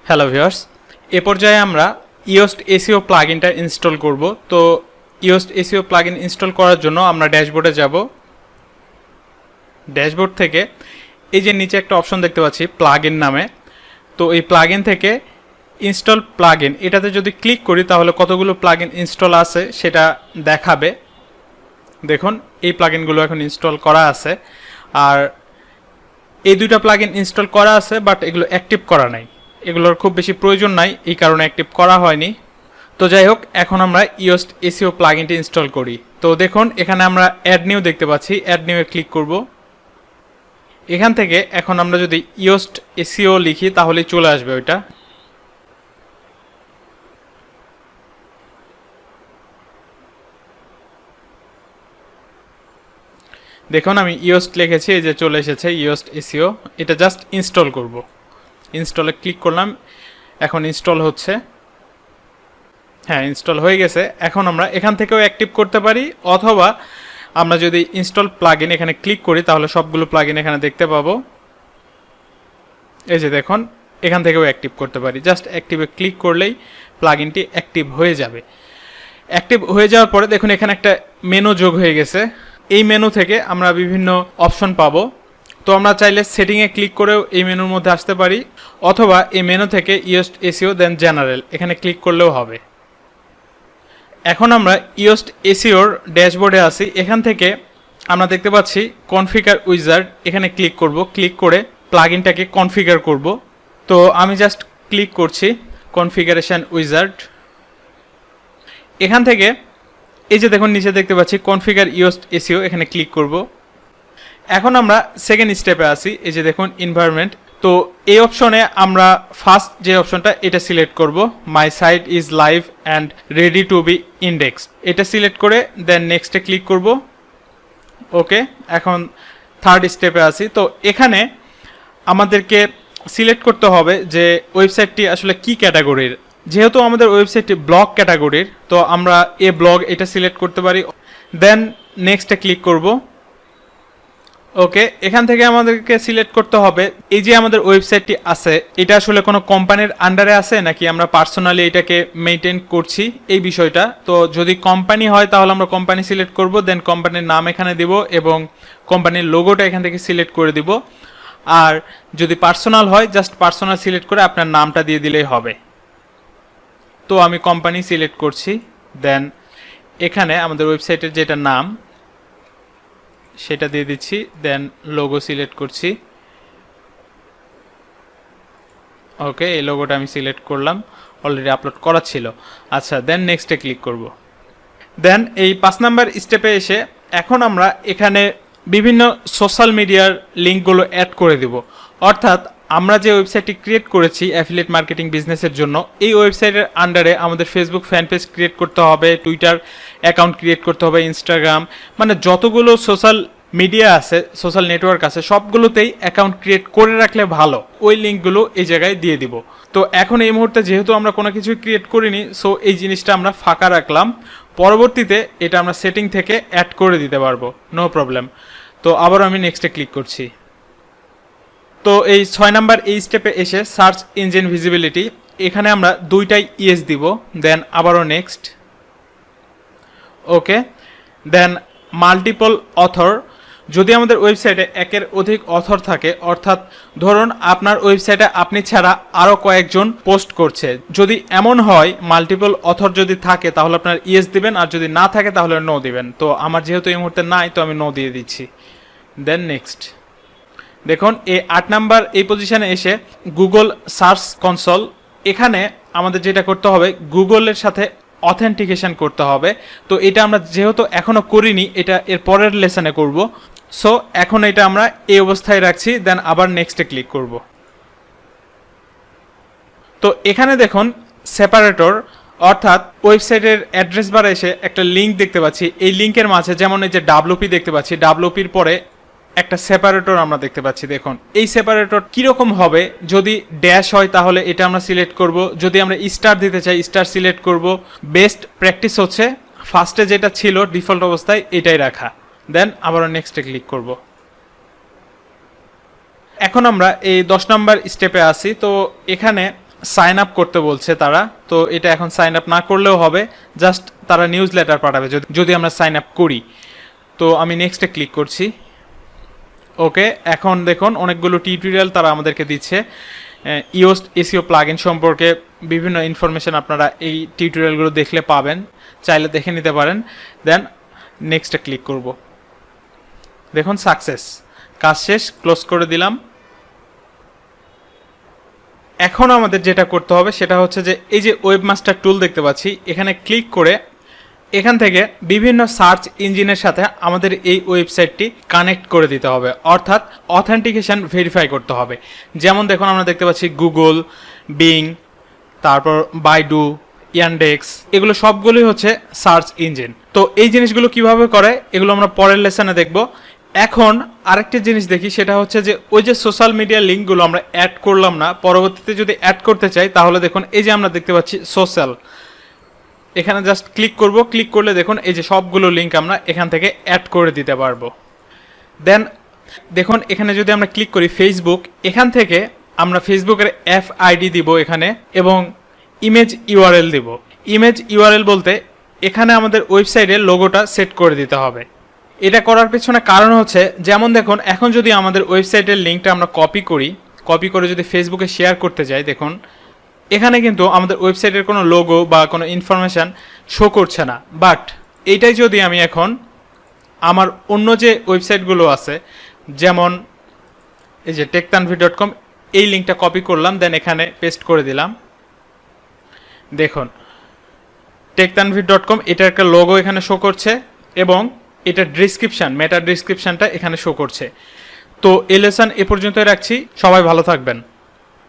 Hello viewers, এ পর্যায়ে আমরা Yoast SEO প্লাগইনটা install করব। তো ইয়োস্ট এসইও প্লাগইন ইনস্টল করার জন্য আমরা ড্যাশবোর্ডে যাব। ড্যাশবোর্ড থেকে এই যে নিচে একটা অপশন দেখতে পাচ্ছি প্লাগইন নামে, তো এই প্লাগইন থেকে ইনস্টল প্লাগইন এটাতে যদি ক্লিক করি তাহলে কতগুলো প্লাগইন ইনস্টল আছে সেটা দেখাবে। দেখুন এই প্লাগইনগুলো এখন ইনস্টল করা আছে, আর এই দুইটা প্লাগইন ইনস্টল করা আছে বাট এগুলো অ্যাক্টিভ করা নাই, এগুলোর খুব বেশি প্রয়োজন নাই, এই কারণে অ্যাক্টিভ করা হয়নি। তো যাই হোক, এখন আমরা ইয়োস্ট এসইও প্লাগইনটি ইনস্টল করি। তো দেখুন এখানে আমরা অ্যাড নিউ দেখতে পাচ্ছি, অ্যাড নিউ এ ক্লিক করব। এখান থেকে এখন আমরা যদি ইয়োস্ট এসইও লিখি তাহলে চলে আসবে ওইটা। দেখুন আমি ইয়োস্ট লিখেছি, এই যে চলে এসেছে ইয়োস্ট এসইও। এটা জাস্ট ইনস্টল করব। ইনস্টলে ক্লিক করলাম, এখন ইনস্টল হচ্ছে। হ্যাঁ, ইনস্টল হয়ে গেছে। এখন আমরা এখান থেকেও অ্যাক্টিভ করতে পারি, অথবা আমরা যদি ইনস্টল প্লাগইন এখানে ক্লিক করি তাহলে সবগুলো প্লাগইন এখানে দেখতে পাবো। এই যে দেখুন এখান থেকেও অ্যাক্টিভ করতে পারি, জাস্ট অ্যাক্টিভে ক্লিক করলেই প্লাগইনটি অ্যাক্টিভ হয়ে যাবে। অ্যাক্টিভ হয়ে যাওয়ার পরে দেখুন এখানে একটা মেনু যোগ হয়ে গেছে। এই মেনু থেকে আমরা বিভিন্ন অপশন পাবো। তো আমরা চাইলে সেটিংয়ে ক্লিক করেও এই মেনুর মধ্যে আসতে পারি, অথবা এই মেনু থেকে ইয়োস্ট এসইও দেন জেনারেল এখানে ক্লিক করলেও হবে। এখন আমরা ইয়োস্ট এসইওর ড্যাশবোর্ডে আছি। এখান থেকে আমরা দেখতে পাচ্ছি কনফিগার উইজার্ড, এখানে ক্লিক করব। ক্লিক করে প্লাগইনটাকে কনফিগার করব। তো আমি জাস্ট ক্লিক করছি কনফিগারেশন উইজার্ড। এখান থেকে এই যে দেখুন নিচে দেখতে পাচ্ছি কনফিগার ইয়োস্ট এসইও, এখানে ক্লিক করব। এখন আমরা সেকেন্ড স্টেপে আছি, এই যে দেখুন এনভায়রনমেন্ট। তো এই অপশনে আমরা ফার্স্ট যে অপশনটা এটা সিলেক্ট করব, my site is live and ready to be index, এটা সিলেক্ট করে দেন নেক্সটে ক্লিক করব। ওকে, এখন থার্ড স্টেপে আছি। তো এখানে আমাদেরকে সিলেক্ট করতে হবে যে ওয়েবসাইটটি আসলে কি ক্যাটাগরির। যেহেতু আমাদের ওয়েবসাইটটি ব্লগ ক্যাটাগরির, তো আমরা এ ব্লগ এটা সিলেক্ট করতে পারি। দেন নেক্সটে ক্লিক করব। ওকে, এখান থেকে আমাদেরকে সিলেক্ট করতে হবে এই যে আমাদের ওয়েবসাইটটি আছে এটা আসলে কোনো কোম্পানির আন্ডারে আছে নাকি আমরা পার্সোনালি এটাকে মেইনটেইন করছি, এই বিষয়টা। তো যদি কোম্পানি হয় তাহলে আমরা কোম্পানি সিলেক্ট করব, দেন কোম্পানির নাম এখানে দিব এবং কোম্পানির লোগোটা এখান থেকে সিলেক্ট করে দিব। আর যদি পার্সোনাল হয় জাস্ট পার্সোনাল সিলেক্ট করে আপনার নামটা দিয়ে দিলেই হবে। তো আমি কোম্পানি সিলেক্ট করছি, দেন এখানে আমাদের ওয়েবসাইটের যেটা নাম সেটা দিয়ে দিচ্ছি, দেন লোগো সিলেক্ট করছি। ওকে, এই লোগোটা আমি সিলেক্ট করলাম, অলরেডি আপলোড করা ছিল। আচ্ছা, দেন নেক্সটে ক্লিক করব। দেন এই 5 নাম্বার স্টেপে এসে এখন আমরা এখানে বিভিন্ন সোশ্যাল মিডিয়ার লিঙ্কগুলো অ্যাড করে দিব। অর্থাৎ আমরা যে ওয়েবসাইটটি ক্রিয়েট করেছি অ্যাফিলিয়েট মার্কেটিং বিজনেসের জন্য, এই ওয়েবসাইটের আন্ডারে আমাদের ফেসবুক ফ্যান পেজ ক্রিয়েট করতে হবে, টুইটার অ্যাকাউন্ট ক্রিয়েট করতে হবে, ইনস্টাগ্রাম, মানে যতগুলো সোশ্যাল মিডিয়া আছে, সোশ্যাল নেটওয়ার্ক আছে, সবগুলোতেই অ্যাকাউন্ট ক্রিয়েট করে রাখলে ভালো। ওই লিঙ্কগুলো এই জায়গায় দিয়ে দিব। তো এখন এই মুহূর্তে যেহেতু আমরা কোনো কিছু ক্রিয়েট করিনি, সো এই জিনিসটা আমরা ফাঁকা রাখলাম। পরবর্তীতে এটা আমরা সেটিং থেকে অ্যাড করে দিতে পারবো, নো প্রবলেম। তো আবারও আমি নেক্সটে ক্লিক করছি। তো এই 6 নাম্বার এই স্টেপে এসে সার্চ ইঞ্জিন ভিজিবিলিটি, এখানে আমরা দুইটাই ইয়েস দিব, দেন আবারও নেক্সট। ওকে, দেন মাল্টিপল অথর, যদি আমাদের ওয়েবসাইটে একের অধিক অথর থাকে, অর্থাৎ ধরুন আপনার ওয়েবসাইটে আপনি ছাড়া আরও কয়েকজন পোস্ট করছে, যদি এমন হয় মাল্টিপল অথর যদি থাকে তাহলে আপনার ইয়েস দিবেন, আর যদি না থাকে তাহলে নো দিবেন। তো আমার যেহেতু এই মুহূর্তে নাই তো আমি নো দিয়ে দিচ্ছি, দেন নেক্সট। দেখুন এই 8 নাম্বার এই পজিশনে এসে গুগল সার্চ কনসোল, এখানে আমাদের যেটা করতে হবে গুগলের সাথে অথেন্টিকেশন করতে হবে। তো এটা আমরা যেহেতু এখনো করিনি, এটা এর পরের লেসনে করব। সো এখন এটা আমরা এই অবস্থায় রাখছি, দেন আবার নেক্সটে ক্লিক করব। তো এখানে দেখুন সেপারেটর, অর্থাৎ ওয়েবসাইটের অ্যাড্রেস বারে এসে একটা লিঙ্ক দেখতে পাচ্ছি। এই লিঙ্কের মাঝে যেমন এই যে ডাব্লিউপি দেখতে পাচ্ছি, ডাব্লিউপির পরে একটা সেপারেটর আমরা দেখতে পাচ্ছি। দেখুন এই সেপারেটর কিরকম হবে, যদি ড্যাশ হয় তাহলে এটা আমরা সিলেক্ট করব, যদি আমরা স্টার দিতে চাই স্টার সিলেক্ট করব। বেস্ট প্র্যাকটিস হচ্ছে ফার্স্টে যেটা ছিল ডিফল্ট অবস্থায় এটাই রাখা, দেন আবারও নেক্সটে ক্লিক করব। এখন আমরা এই 10 নাম্বার স্টেপে আছি। তো এখানে সাইন আপ করতে বলছে তারা, তো এটা এখন সাইন আপ না করলেও হবে, জাস্ট তারা নিউজ লেটার পাঠাবে যদি আমরা সাইন আপ করি। তো আমি নেক্সটে ক্লিক করছি। ওকে, এখন দেখুন অনেকগুলো টিউটোরিয়াল তারা আমাদেরকে দিচ্ছে ইওস্ট এসইও প্লাগইন সম্পর্কে বিভিন্ন ইনফরমেশন আপনারা এই টিউটোরিয়ালগুলো দেখলে পাবেন, চাইলে দেখে নিতে পারেন। দেন নেক্সটে ক্লিক করব। দেখুন সাকসেস, কাজ শেষ, ক্লোজ করে দিলাম। এখন আমাদের যেটা করতে হবে সেটা হচ্ছে যে এই যে ওয়েবমাস্টার টুল দেখতে পাচ্ছি, এখানে ক্লিক করে এখান থেকে বিভিন্ন সার্চ ইঞ্জিনের সাথে আমাদের এই ওয়েবসাইটটি কানেক্ট করে দিতে হবে, অর্থাৎ অথেন্টিকেশন ভেরিফাই করতে হবে। যেমন দেখুন আমরা দেখতে পাচ্ছি গুগল, বিং, তারপর বাইডু, ইয়ান্ডেক্স, এগুলো সবগুলোই হচ্ছে সার্চ ইঞ্জিন। তো এই জিনিসগুলো কিভাবে করে এগুলো আমরা পরের লেসনে দেখব। এখন আরেকটা জিনিস দেখি, সেটা হচ্ছে যে ওই যে সোশ্যাল মিডিয়া লিঙ্কগুলো আমরা অ্যাড করলাম না, পরবর্তীতে যদি অ্যাড করতে চাই তাহলে দেখুন এই যে আমরা দেখতে পাচ্ছি সোশ্যাল, এখানে জাস্ট ক্লিক করব। ক্লিক করলে দেখুন এই যে সবগুলো লিঙ্ক আমরা এখান থেকে অ্যাড করে দিতে পারবো। দেন দেখুন এখানে যদি আমরা ক্লিক করি ফেসবুক, এখান থেকে আমরা ফেসবুকের এফআইডি দিব এখানে, এবং ইমেজ ইউআরএল দিব। ইমেজ ইউআরএল বলতে এখানে আমাদের ওয়েবসাইটের লোগোটা সেট করে দিতে হবে। এটা করার পেছনে কারণ হচ্ছে, যেমন দেখুন এখন যদি আমাদের ওয়েবসাইটের লিঙ্কটা আমরা কপি করে যদি ফেসবুকে শেয়ার করতে যাই, দেখুন এখানে কিন্তু আমাদের ওয়েবসাইটের কোনো লোগো বা কোনো ইনফরমেশান শো করছে না। বাট এইটাই যদি আমি এখন আমার অন্য যে ওয়েবসাইটগুলো আছে, যেমন এই যে techtanvi.com, এই লিঙ্কটা কপি করলাম, দেন এখানে পেস্ট করে দিলাম। দেখুন techtanvi.com, এটার একটা লোগো এখানে শো করছে এবং এটার ডিসক্রিপশান, মেটা ডিসক্রিপশানটা এখানে শো করছে। তো এই লেসন এ পর্যন্তই রাখছি, সবাই ভালো থাকবেন।